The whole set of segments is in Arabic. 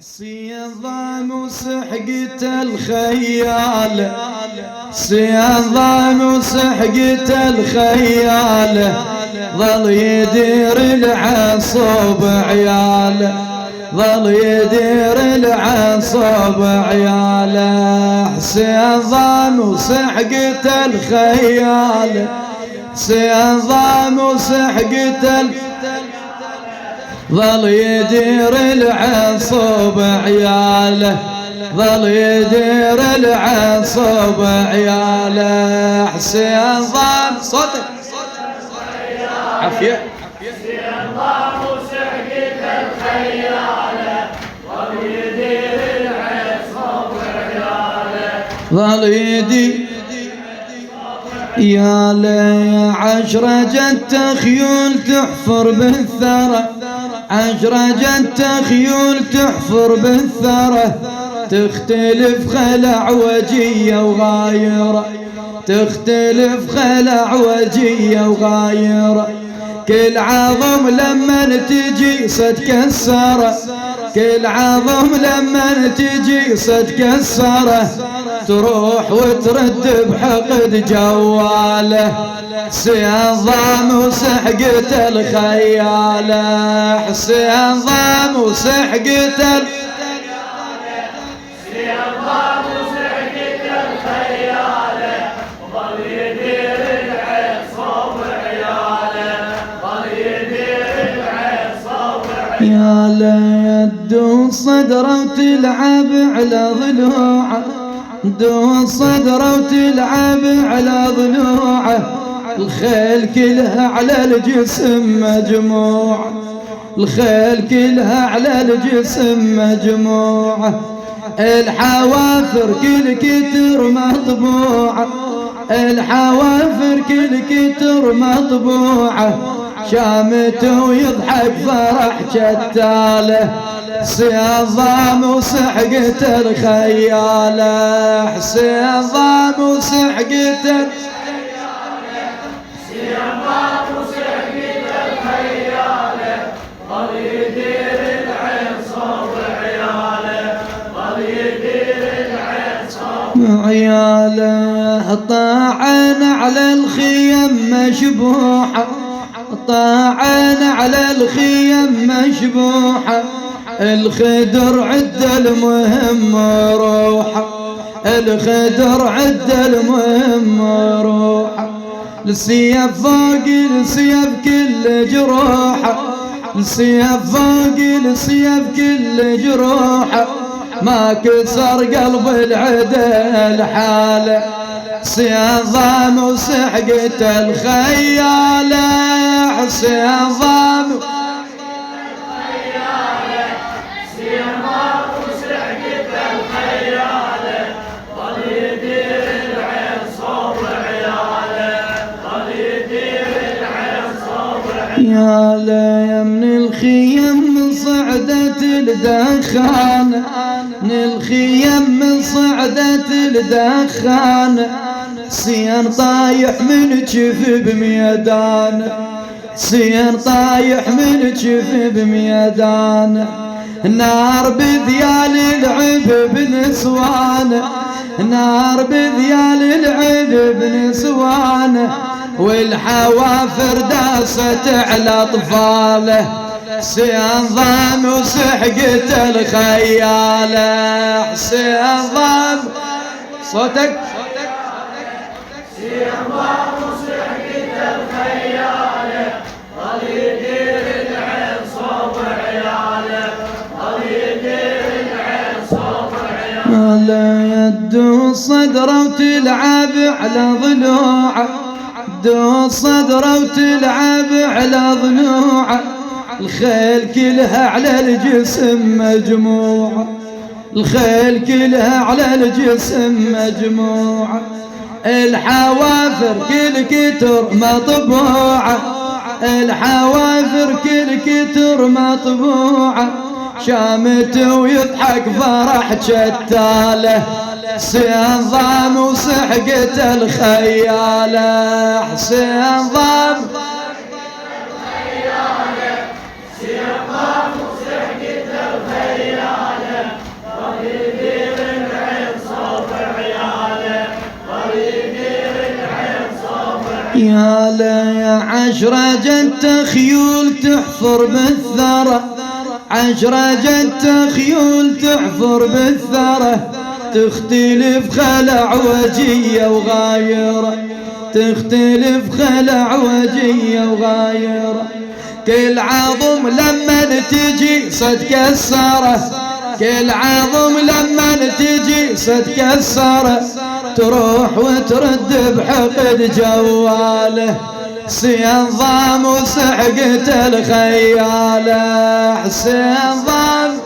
سيضام وسحقت الخيال، سيضام وسحقت الخيال، ظل يدير العصب عياله، ظل يدير العصب عياله. سيضام وسحقت الخيال، سيضام وسحقت ظل يدير العصب عياله، ظل يدير العصب عياله. حسين ضام صوتك عافية. حسين ضام وسحقت الخياله، ظل يدير العصب عياله، ظل يدير يا لي عشرة جت خيول تحفر بالثرى، عشرة جت خيول تحفر بالثرى، تختلف خلع وجية وغايرة، تختلف خلع وجية وغايرة. كل عظم لما تجي صد كسره، كل عظم لما تجي صد كسره، تروح وترد بحقد جواله. حسين ضام وسحقت الخياله، حسين ضام وسحقت يا ليد صدره وتلعب على ضلوعه، دو صدره وتلعب على ضلوعه، الخيل كلها على الجسم مجموعه، الخيل كلها على الجسم مجموعه. الحوافر كل كتر مطبوعه، الحوافر كل كتر مطبوعه، شامته ويضحك فرح شتاله. حسين ضام وسحقت الخياله، حسين ضام وسحقت الخياله، حسين ضام وسحقت الخياله، ظل يدير العصب عياله، ظل يدير العصب عياله. طاعن على الخيم مشبوحه، طاعن على الخيم مشبوحه، الخدر عد المهم روحه، الخدر عد المهم روحه. السيف فوق السيف كل جروحه، السيف فوق السيف كل جروحه، ما كسر قلب العدل حاله. حسين ضام وسحقت الخياله، حسين ضام يا لي من الخيم صعدت الدخان، من الخيم صعدت الدخان، حسين طايح من جف بميدان، حسين طايح من جف بميدان. نار بذيال العب بنسوان، نار بذيال العب بنسوان، والحوافر داست على اطفاله. حسين ضام وسحقت الخياله، حسين ضام صوتك، حسين ضام وسحقت الخياله، ظل يدير العصب عياله، ظل يدير العصب عياله. لا يدو صدره وتلعب على ضلوعه، دو صدره وتلعب على ضلوعه، الخيل كلها على الجسم مجموعه، الخيل كلها على الجسم مجموعه. الحوافر كل كتر مطبوعه، الحوافر كل كتر مطبوعه، شامته ويضحك فرح شتاله. حسين ضام وسحقت الخياله، حسين ضام الخياله، حسين ضام وسحقت الخياله، يا لي عشرة جت خيول تحفر بالثرى، عشرة جت خيول تحفر بالثرى، تختلف خلع وجية وغايرة، تختلف خلع وجية وغايرة. كل عظم لما تجي صد كسره، كل عظم لما تجي صد كسره، تروح وترد بحقد جواله، حسين ضام وسحقة الخيالة، حسين ضام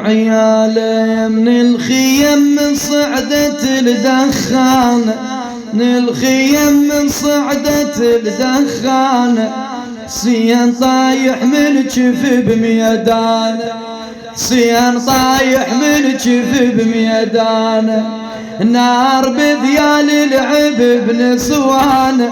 عياله. من الخيم من صعدة الدخانة، من الخيم من صعدة الدخانة، حسين طايح من جف بميدانه، حسين طايح من جف بميدانه. نار بذيال العب بنسوانه،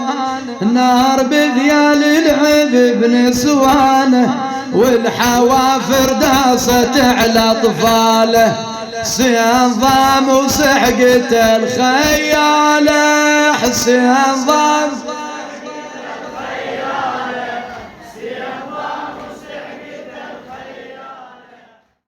نار بذيال العب بنسوانه، والحوافر داست على اطفاله، حسين ضام وسحقة الخيالة، حسين ضام